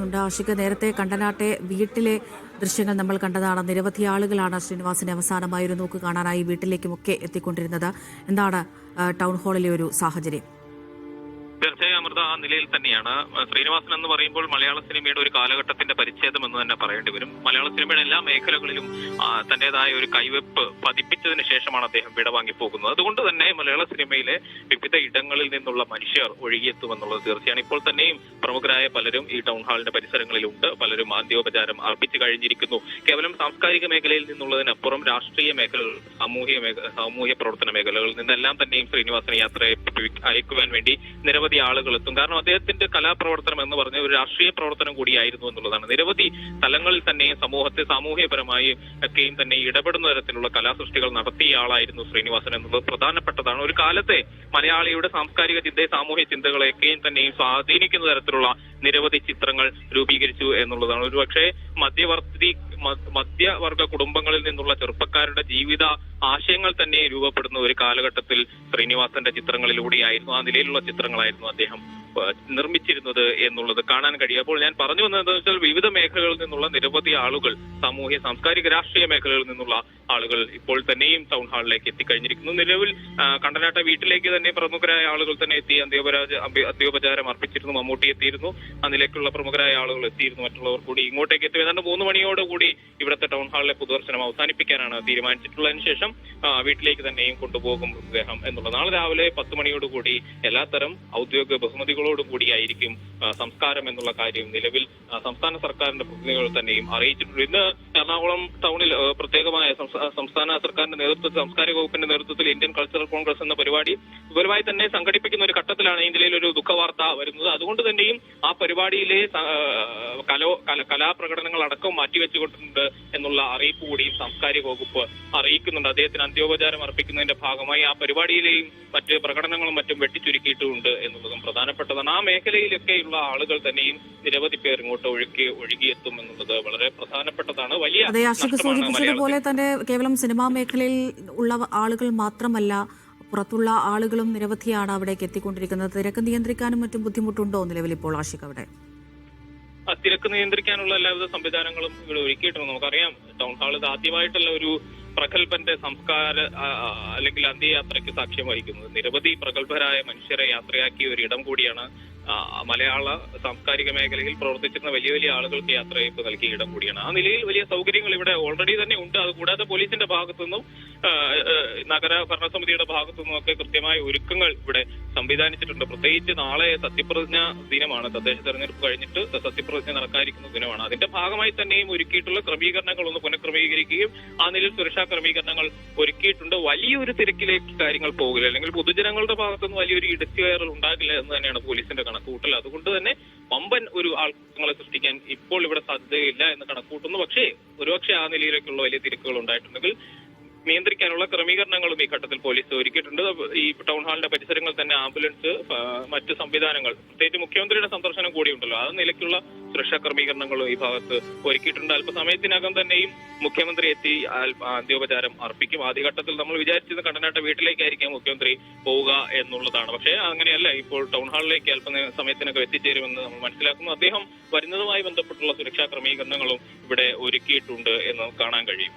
ചേരുന്നുണ്ട്. ആഷിക, നേരത്തെ കണ്ടനാട്ടെ വീട്ടിലെ ദൃശ്യങ്ങൾ നമ്മൾ കണ്ടതാണ്. നിരവധി ആളുകളാണ് ശ്രീനിവാസിനെ അവസാനമായി ഒരു നോക്ക് കാണാനായി വീട്ടിലേക്കുമൊക്കെ എത്തിക്കൊണ്ടിരുന്നത്. എന്താണ് ടൗൺ ഹാളിലെ ഒരു സാഹചര്യം? തീർച്ചയായും അമൃത ആ നിലയിൽ തന്നെയാണ്. ശ്രീനിവാസൻ എന്ന് പറയുമ്പോൾ മലയാള സിനിമയുടെ ഒരു കാലഘട്ടത്തിന്റെ പരിച്ഛേദം എന്ന് തന്നെ പറയേണ്ടി വരും. മലയാള സിനിമയുടെ എല്ലാ മേഖലകളിലും തന്റേതായ ഒരു കൈവെപ്പ് പതിപ്പിച്ചതിന് ശേഷമാണ് അദ്ദേഹം വിടവാങ്ങി പോകുന്നത്. അതുകൊണ്ട് തന്നെ മലയാള സിനിമയിലെ വിവിധ ഇടങ്ങളിൽ നിന്നുള്ള മനുഷ്യർ ഒഴുകിയെത്തുമെന്നുള്ളത് തീർച്ചയാണ്. ഇപ്പോൾ തന്നെയും പ്രമുഖരായ പലരും ഈ ടൗൺ ഹാളിന്റെ പരിസരങ്ങളിലുണ്ട്. പലരും അന്ത്യോപചാരം അർപ്പിച്ചു കഴിഞ്ഞിരിക്കുന്നു. കേവലം സാംസ്കാരിക മേഖലയിൽ നിന്നുള്ളതിനപ്പുറം രാഷ്ട്രീയ മേഖലകൾ, സാമൂഹ്യ പ്രവർത്തന മേഖലകളിൽ നിന്നെല്ലാം തന്നെയും ശ്രീനിവാസൻ യാത്രയെ അയക്കുവാൻ വേണ്ടി നിരവധി ആളുകൾ എത്തും. കാരണം അദ്ദേഹത്തിന്റെ കലാപ്രവർത്തനം എന്ന് പറഞ്ഞ ഒരു രാഷ്ട്രീയ പ്രവർത്തനം കൂടിയായിരുന്നു എന്നുള്ളതാണ്. നിരവധി തലങ്ങളിൽ തന്നെയും സമൂഹത്തെ സാമൂഹ്യപരമായി ഒക്കെയും തന്നെ ഇടപെടുന്ന തരത്തിലുള്ള കലാസൃഷ്ടികൾ നടത്തിയ ആളായിരുന്നു ശ്രീനിവാസൻ എന്നുള്ളത് പ്രധാനപ്പെട്ടതാണ്. ഒരു കാലത്തെ മലയാളിയുടെ സാംസ്കാരിക ചിന്തയെ, സാമൂഹ്യ ചിന്തകളെയൊക്കെയും തന്നെയും സ്വാധീനിക്കുന്ന തരത്തിലുള്ള നിരവധി ചിത്രങ്ങൾ രൂപീകരിച്ചു എന്നുള്ളതാണ്. ഒരുപക്ഷെ മധ്യവർഗ കുടുംബങ്ങളിൽ നിന്നുള്ള ചെറുപ്പക്കാരുടെ ജീവിത ആശയങ്ങൾ തന്നെ രൂപപ്പെടുന്ന ഒരു കാലഘട്ടത്തിൽ ശ്രീനിവാസന്റെ ചിത്രങ്ങളിലൂടെയായിരുന്നു, ആ നിലയിലുള്ള ചിത്രങ്ങളായിരുന്നു അദ്ദേഹം നിർമ്മിച്ചിരുന്നത് എന്നുള്ളത് കാണാൻ കഴിയും. അപ്പോൾ ഞാൻ പറഞ്ഞു വന്നതെന്ന് വെച്ചാൽ വിവിധ മേഖലകളിൽ നിന്നുള്ള നിരവധി ആളുകൾ, സാമൂഹ്യ സാംസ്കാരിക രാഷ്ട്രീയ മേഖലകളിൽ നിന്നുള്ള ആളുകൾ ഇപ്പോൾ തന്നെയും ടൗൺ ഹാളിലേക്ക് എത്തിക്കഴിഞ്ഞിരിക്കുന്നു. നിലവിൽ കണ്ടനാട്ട വീട്ടിലേക്ക് തന്നെ പ്രമുഖരായ ആളുകൾ തന്നെ എത്തി അന്ത്യോപചാരം അർപ്പിച്ചിരുന്നു. മമ്മൂട്ടി എത്തിയിരുന്നു, അതിലേക്കുള്ള പ്രമുഖരായ ആളുകൾ എത്തിയിരുന്നു. മറ്റുള്ളവർ കൂടി ഇങ്ങോട്ടേക്ക് എത്തി. ഏതാണ്ട് 3 മണിയോടുകൂടി ഇവിടുത്തെ ടൗൺ ഹാളിലെ പൊതുദർശനം അവസാനിപ്പിക്കാനാണ് തീരുമാനിച്ചിട്ടുള്ളതിന് ശേഷം വീട്ടിലേക്ക് തന്നെയും കൊണ്ടുപോകും അദ്ദേഹം എന്നുള്ളത്. നാളെ രാവിലെ 10 മണിയോടുകൂടി എല്ലാത്തരം ഔദ്യോഗിക ബഹുമതികളോടും കൂടിയായിരിക്കും സംസ്കാരം എന്നുള്ള കാര്യം നിലവിൽ സംസ്ഥാന സർക്കാരിന്റെ പ്രതിനിധികൾ തന്നെയും അറിയിച്ചിട്ടുണ്ട്. ഇന്ന് എറണാകുളം ടൗണിൽ പ്രത്യേകമായ സംസ്ഥാന സർക്കാരിന്റെ നേതൃത്വത്തിൽ, സാംസ്കാരിക വകുപ്പിന്റെ നേതൃത്വത്തിൽ ഇന്ത്യൻ കൾച്ചറൽ കോൺഗ്രസ് എന്ന പരിപാടി വിപുലമായി തന്നെ സംഘടിപ്പിക്കുന്ന ഒരു ഘട്ടത്തിലാണ് ഈ നിലയിൽ ഒരു ദുഃഖവാർത്ത വരുന്നത്. അതുകൊണ്ട് തന്നെയും ആ പരിപാടിയിലെ കലാപ്രകടനങ്ങൾ അടക്കം മാറ്റിവെച്ചുകൊണ്ടിട്ടുണ്ട് എന്നുള്ള അറിയിപ്പ് കൂടിയും സാംസ്കാരിക വകുപ്പ് അറിയിക്കുന്നുണ്ട്. അദ്ദേഹത്തിന് അന്ത്യോപചാരം അർപ്പിക്കുന്നതിന്റെ ഭാഗമായി ആ പരിപാടിയിലെയും മറ്റ് പ്രകടനങ്ങളും മറ്റും വെട്ടിച്ചുരുക്കിയിട്ടുണ്ട് എന്നുള്ളതും പ്രധാനപ്പെട്ടതാണ്. ആ മേഖലയിലൊക്കെയുള്ള ആളുകൾ തന്നെയും നിരവധി പേർ ഇങ്ങോട്ട് ഒഴുകിയെത്തും എന്നുള്ളത് വളരെ പ്രധാനപ്പെട്ടതാണ്. വലിയ സൂചിപ്പിച്ചതുപോലെ തന്നെ കേവലം സിനിമാ മേഖലയിൽ ഉള്ള ആളുകൾ മാത്രമല്ല, പുറത്തുള്ള ആളുകളും നിരവധിയാണ് അവിടേക്ക് എത്തിക്കൊണ്ടിരിക്കുന്നത്. തിരക്ക് നിയന്ത്രിക്കാനും മറ്റും ബുദ്ധിമുട്ടുണ്ടോ നിലവിൽ ഇപ്പോൾ ആഷിഖ് അവിടെ? തിരക്ക് നിയന്ത്രിക്കാനുള്ള എല്ലാവിധ സംവിധാനങ്ങളും ഇവിടെ ഒരുക്കിയിട്ടുണ്ട്. നമുക്കറിയാം, ടൗൺ ഹാൾ ഇത് ആദ്യമായിട്ടുള്ള ഒരു പ്രഗത്ഭന്റെ സംസ്കാര അല്ലെങ്കിൽ അന്ത്യയാത്രയ്ക്ക് സാക്ഷ്യം വഹിക്കുന്നത്. നിരവധി പ്രഗത്ഭരായ മനുഷ്യരെ യാത്രയാക്കിയ ഒരു ഇടം കൂടിയാണ്. മലയാള സാംസ്കാരിക മേഖലയിൽ പ്രവർത്തിച്ചിരുന്ന വലിയ വലിയ ആളുകൾക്ക് യാത്രയപ്പ് നൽകിയ ഇടം കൂടിയാണ്. ആ നിലയിൽ വലിയ സൗകര്യങ്ങൾ ഇവിടെ ഓൾറെഡി തന്നെ ഉണ്ട്. അതുകൂടാതെ പോലീസിന്റെ ഭാഗത്തുനിന്നും നഗര ഭരണസമിതിയുടെ ഭാഗത്തുനിന്നും ഒക്കെ കൃത്യമായ ഒരുക്കങ്ങൾ ഇവിടെ സംവിധാനിച്ചിട്ടുണ്ട്. പ്രത്യേകിച്ച് നാളെ സത്യപ്രതിജ്ഞ ദിനമാണ്. തദ്ദേശ തെരഞ്ഞെടുപ്പ് കഴിഞ്ഞിട്ട് സത്യപ്രതിജ്ഞ നടക്കാനിരിക്കുന്ന ദിനമാണ്. അതിന്റെ ഭാഗമായി തന്നെയും ഒരുക്കിയിട്ടുള്ള ക്രമീകരണങ്ങൾ ഒന്ന് പുനഃക്രമീകരിക്കുകയും ആ നിലയിൽ സുരക്ഷാ ക്രമീകരണങ്ങൾ ഒരുക്കിയിട്ടുണ്ട്. വലിയൊരു തിരക്കിലേക്ക് കാര്യങ്ങൾ പോകില്ല, അല്ലെങ്കിൽ പൊതുജനങ്ങളുടെ ഭാഗത്തുനിന്ന് വലിയൊരു ഇടച്ചുകയറൽ ഉണ്ടാകില്ല എന്ന് തന്നെയാണ് പോലീസിന്റെ കണക്കുകൂട്ടൽ. അതുകൊണ്ട് തന്നെ വമ്പൻ ഒരു ആൾക്കൂട്ടങ്ങളെ സൃഷ്ടിക്കാൻ ഇപ്പോൾ ഇവിടെ സാധ്യതയില്ല എന്ന് കണക്കുകൂട്ടുന്നു. പക്ഷേ ഒരുപക്ഷെ ആ നിലയിലേക്കുള്ള വലിയ തിരക്കുകൾ ഉണ്ടായിട്ടുണ്ടെങ്കിൽ നിയന്ത്രിക്കാനുള്ള ക്രമീകരണങ്ങളും ഈ ഘട്ടത്തിൽ പോലീസ് ഒരുക്കിയിട്ടുണ്ട്. ഈ ടൗൺ ഹാളിന്റെ പരിസരങ്ങൾ തന്നെ ആംബുലൻസ്, മറ്റ് സംവിധാനങ്ങൾ, പ്രത്യേകിച്ച് മുഖ്യമന്ത്രിയുടെ സന്ദർശനം കൂടിയുണ്ടല്ലോ, ആ നിലയ്ക്കുള്ള സുരക്ഷാ ക്രമീകരണങ്ങളും ഈ ഭാഗത്ത് ഒരുക്കിയിട്ടുണ്ട്. അല്പസമയത്തിനകം തന്നെയും മുഖ്യമന്ത്രി എത്തി അന്ത്യോപചാരം അർപ്പിക്കും. ആദ്യഘട്ടത്തിൽ നമ്മൾ വിചാരിച്ചത് കണ്ടനാട്ട വീട്ടിലേക്കായിരിക്കും മുഖ്യമന്ത്രി പോവുക എന്നുള്ളതാണ്. പക്ഷേ അങ്ങനെയല്ല. ഇപ്പോൾ ടൗൺ ഹാളിലേക്ക് അല്പസമയത്തിനകം എത്തിച്ചേരുമെന്ന് നമ്മൾ മനസ്സിലാക്കുന്നു. അദ്ദേഹം വരുന്നതുമായി ബന്ധപ്പെട്ടുള്ള സുരക്ഷാ ക്രമീകരണങ്ങളും ഇവിടെ ഒരുക്കിയിട്ടുണ്ട് എന്ന് കാണാൻ കഴിയും.